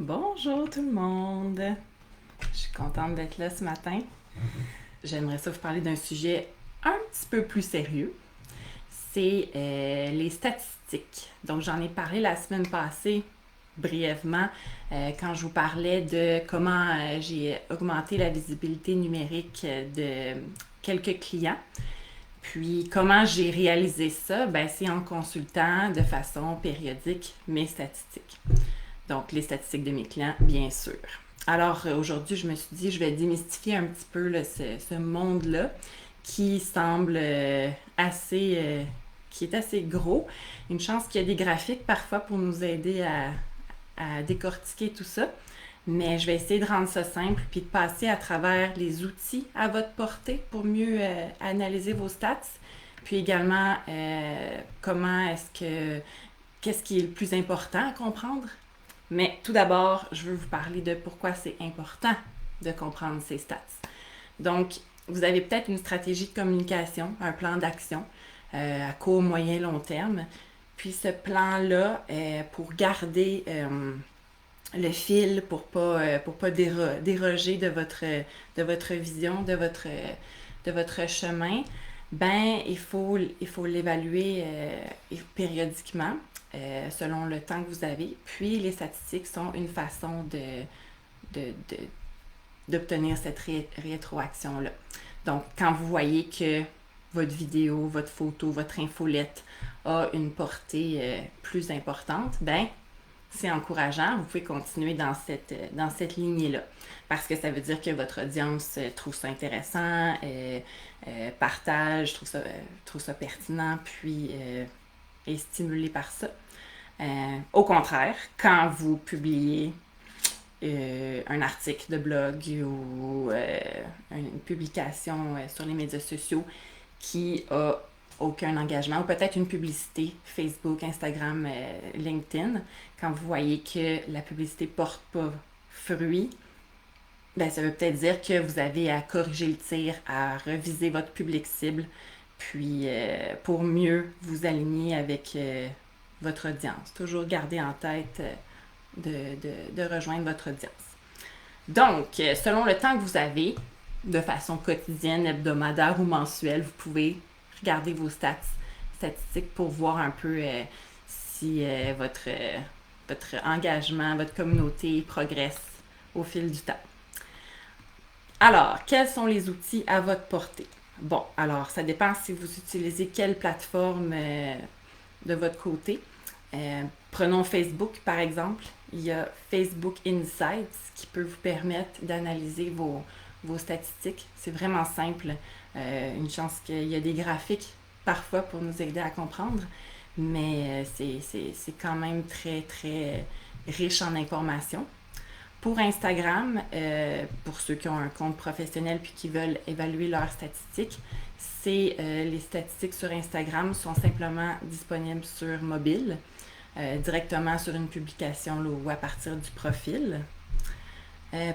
Bonjour tout le monde. Je suis contente d'être là ce matin. J'aimerais ça vous parler d'un sujet un petit peu plus sérieux. C'est les statistiques. Donc j'en ai parlé la semaine passée brièvement quand je vous parlais de comment j'ai augmenté la visibilité numérique de quelques clients. Puis comment j'ai réalisé ça? Ben, c'est en consultant de façon périodique mes statistiques. Donc, les statistiques de mes clients, bien sûr. Alors, aujourd'hui, je me suis dit, je vais démystifier un petit peu là, ce monde-là qui semble qui est assez gros. Une chance qu'il y a des graphiques parfois pour nous aider à décortiquer tout ça. Mais je vais essayer de rendre ça simple puis de passer à travers les outils à votre portée pour mieux analyser vos stats. Puis également, qu'est-ce qui est le plus important à comprendre. Mais tout d'abord, je veux vous parler de pourquoi c'est important de comprendre ces stats. Donc, vous avez peut-être une stratégie de communication, un plan d'action à court, moyen, long terme. Puis ce plan-là, pour garder le fil, pour pas déroger de votre vision, de votre chemin, ben il faut l'évaluer périodiquement selon le temps que vous avez. Puis les statistiques sont une façon de, de- d'obtenir cette rétroaction-là. Donc, quand vous voyez que votre vidéo, votre photo, votre infolette a une portée plus importante, ben c'est encourageant. Vous pouvez continuer dans cette lignée-là. Parce que ça veut dire que votre audience trouve ça intéressant, partage, trouve ça pertinent, puis est stimulé par ça. Au contraire, quand vous publiez un article de blog ou une publication sur les médias sociaux qui a aucun engagement, ou peut-être une publicité Facebook, Instagram, LinkedIn, quand vous voyez que la publicité porte pas fruit, ben, ça veut peut-être dire que vous avez à corriger le tir, à reviser votre public cible, puis pour mieux vous aligner avec votre audience. Toujours garder en tête de rejoindre votre audience. Donc, selon le temps que vous avez, de façon quotidienne, hebdomadaire ou mensuelle, vous pouvez regarder vos statistiques pour voir un peu si votre engagement, votre communauté progresse au fil du temps. Alors, quels sont les outils à votre portée? Bon, alors, ça dépend si vous utilisez quelle plateforme de votre côté. Prenons Facebook, par exemple. Il y a Facebook Insights qui peut vous permettre d'analyser vos statistiques. C'est vraiment simple. Une chance qu'il y a des graphiques parfois pour nous aider à comprendre, mais c'est quand même très, très riche en informations. Pour Instagram, pour ceux qui ont un compte professionnel puis qui veulent évaluer leurs statistiques, les statistiques sur Instagram sont simplement disponibles sur mobile, directement sur une publication là, ou à partir du profil.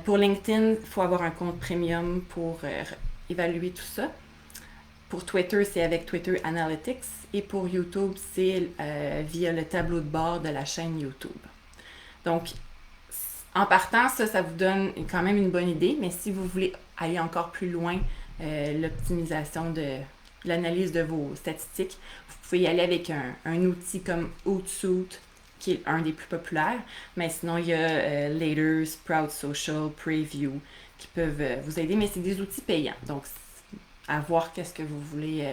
Pour LinkedIn, il faut avoir un compte premium pour évaluer tout ça. Pour Twitter, c'est avec Twitter Analytics. Et pour YouTube, c'est via le tableau de bord de la chaîne YouTube. Donc, en partant, ça vous donne quand même une bonne idée, mais si vous voulez aller encore plus loin, l'optimisation de l'analyse de vos statistiques, vous pouvez y aller avec un outil comme Hootsuite, qui est un des plus populaires, mais sinon il y a Later, Sprout Social, Preview, qui peuvent vous aider, mais c'est des outils payants, donc à voir qu'est-ce que vous voulez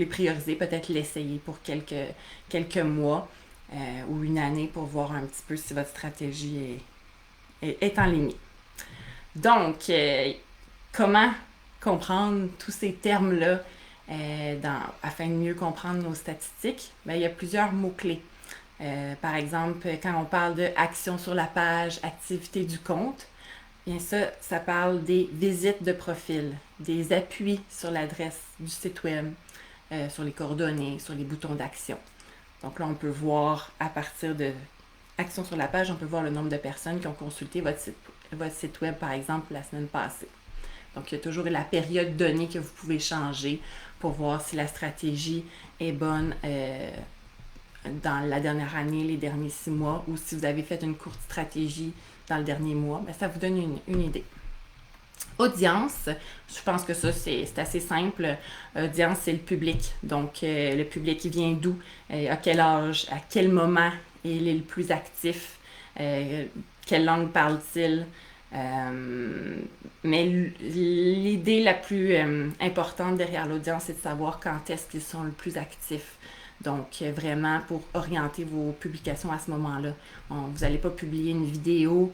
prioriser, peut-être l'essayer pour quelques mois ou une année pour voir un petit peu si votre stratégie est en ligne. Donc, comment comprendre tous ces termes-là afin de mieux comprendre nos statistiques? Bien, il y a plusieurs mots-clés. Par exemple, quand on parle de action sur la page, activité du compte, bien ça parle des visites de profil, des appuis sur l'adresse du site web, sur les coordonnées, sur les boutons d'action. Donc là, on peut voir à partir de action sur la page, on peut voir le nombre de personnes qui ont consulté votre site web, par exemple, la semaine passée. Donc, il y a toujours la période donnée que vous pouvez changer pour voir si la stratégie est bonne dans la dernière année, les derniers 6 mois, ou si vous avez fait une courte stratégie dans le dernier mois, ben, ça vous donne une idée. Audience, je pense que ça, c'est assez simple. Audience, c'est le public. Donc, le public, il vient d'où? À quel âge? À quel moment il est le plus actif? Quelle langue parle-t-il? Mais l'idée la plus importante derrière l'audience, c'est de savoir quand est-ce qu'ils sont le plus actifs. Donc, vraiment, pour orienter vos publications à ce moment-là. Vous n'allez pas publier une vidéo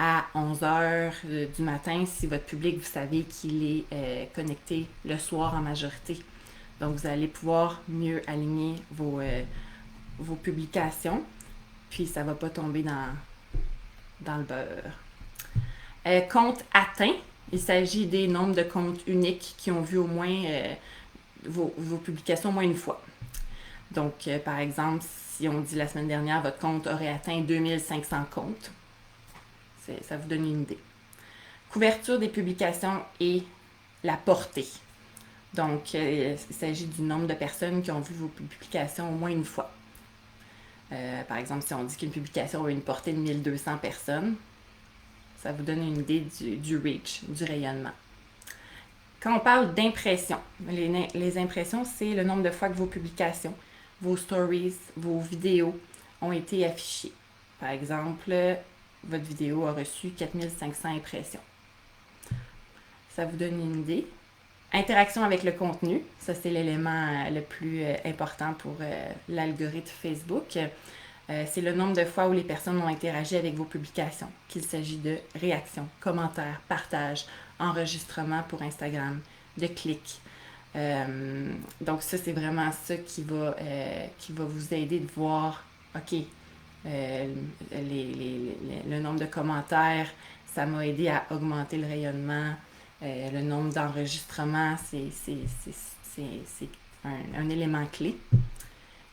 à 11 heures du matin si votre public, vous savez qu'il est connecté le soir en majorité. Donc, vous allez pouvoir mieux aligner vos publications, puis ça ne va pas tomber dans le beurre. Compte atteint, il s'agit des nombres de comptes uniques qui ont vu au moins vos publications au moins une fois. Donc, par exemple, si on dit la semaine dernière, votre compte aurait atteint 2500 comptes, ça vous donne une idée. Couverture des publications et la portée. Donc, il s'agit du nombre de personnes qui ont vu vos publications au moins une fois. Par exemple, si on dit qu'une publication a une portée de 1200 personnes, ça vous donne une idée du reach, du rayonnement. Quand on parle d'impressions, les impressions, c'est le nombre de fois que vos publications, vos stories, vos vidéos ont été affichées. Par exemple, votre vidéo a reçu 4500 impressions. Ça vous donne une idée. Interaction avec le contenu, ça c'est l'élément le plus important pour l'algorithme Facebook. C'est le nombre de fois où les personnes ont interagi avec vos publications, qu'il s'agit de réactions, commentaires, partages, enregistrements pour Instagram, de clics. Donc ça, c'est vraiment ça qui va vous aider de voir, OK, le nombre de commentaires, ça m'a aidé à augmenter le rayonnement. Le nombre d'enregistrements, c'est un élément clé.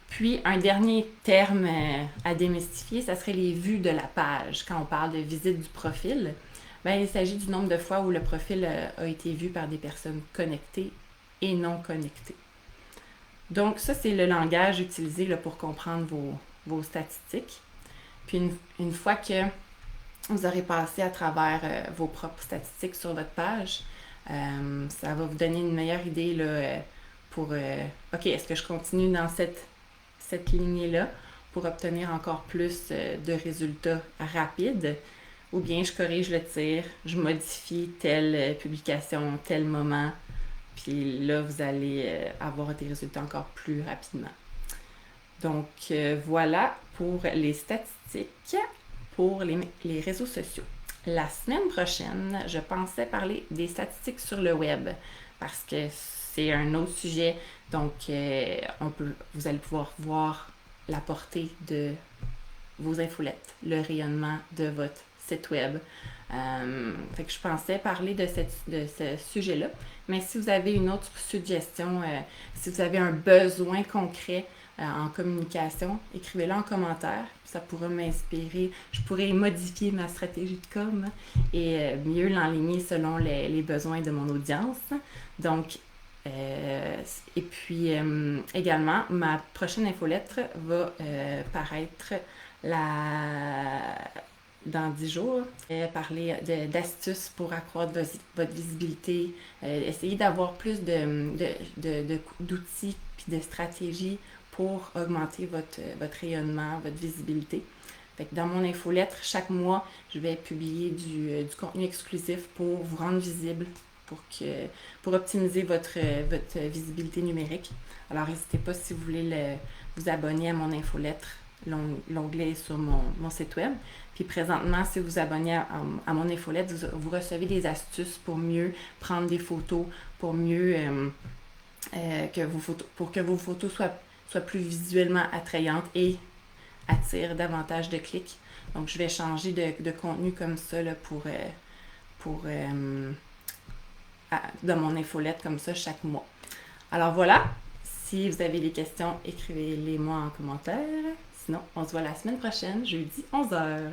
Puis, un dernier terme à démystifier, ça serait les vues de la page. Quand on parle de visite du profil, bien, il s'agit du nombre de fois où le profil a été vu par des personnes connectées et non connectées. Donc, ça, c'est le langage utilisé là, pour comprendre vos statistiques. Puis, une fois que vous aurez passé à travers vos propres statistiques sur votre page, ça va vous donner une meilleure idée là, pour OK, est-ce que je continue dans cette lignée-là pour obtenir encore plus de résultats rapides, ou bien je corrige le tir, je modifie telle publication, tel moment, puis là, vous allez avoir des résultats encore plus rapidement. Donc, voilà pour les statistiques pour les réseaux sociaux. La semaine prochaine, je pensais parler des statistiques sur le web parce que c'est un autre sujet. Donc, vous allez pouvoir voir la portée de vos infolettes, le rayonnement de votre site web. Fait que je pensais parler de ce sujet-là. Mais si vous avez une autre suggestion, si vous avez un besoin concret en communication, écrivez-le en commentaire. Ça pourra m'inspirer. Je pourrais modifier ma stratégie de com et mieux l'enligner selon les besoins de mon audience. Donc, et puis également, ma prochaine infolettre va paraître dans 10 jours. Parler d'astuces pour accroître votre visibilité. Essayer d'avoir plus d'outils et de stratégies pour augmenter votre rayonnement, votre visibilité. Fait que dans mon infolettre, chaque mois, je vais publier du contenu exclusif pour vous rendre visible, pour optimiser votre visibilité numérique. Alors, n'hésitez pas si vous voulez vous abonner à mon infolettre. L'onglet est sur mon site web. Puis présentement, si vous vous abonnez à mon infolette, vous recevez des astuces pour mieux prendre des photos, pour mieux pour que vos photos soient plus visuellement attrayantes et attirent davantage de clics. Donc, je vais changer de contenu comme ça là, dans mon infolette comme ça chaque mois. Alors voilà, si vous avez des questions, écrivez-les moi en commentaire. Sinon, on se voit la semaine prochaine, jeudi 11h.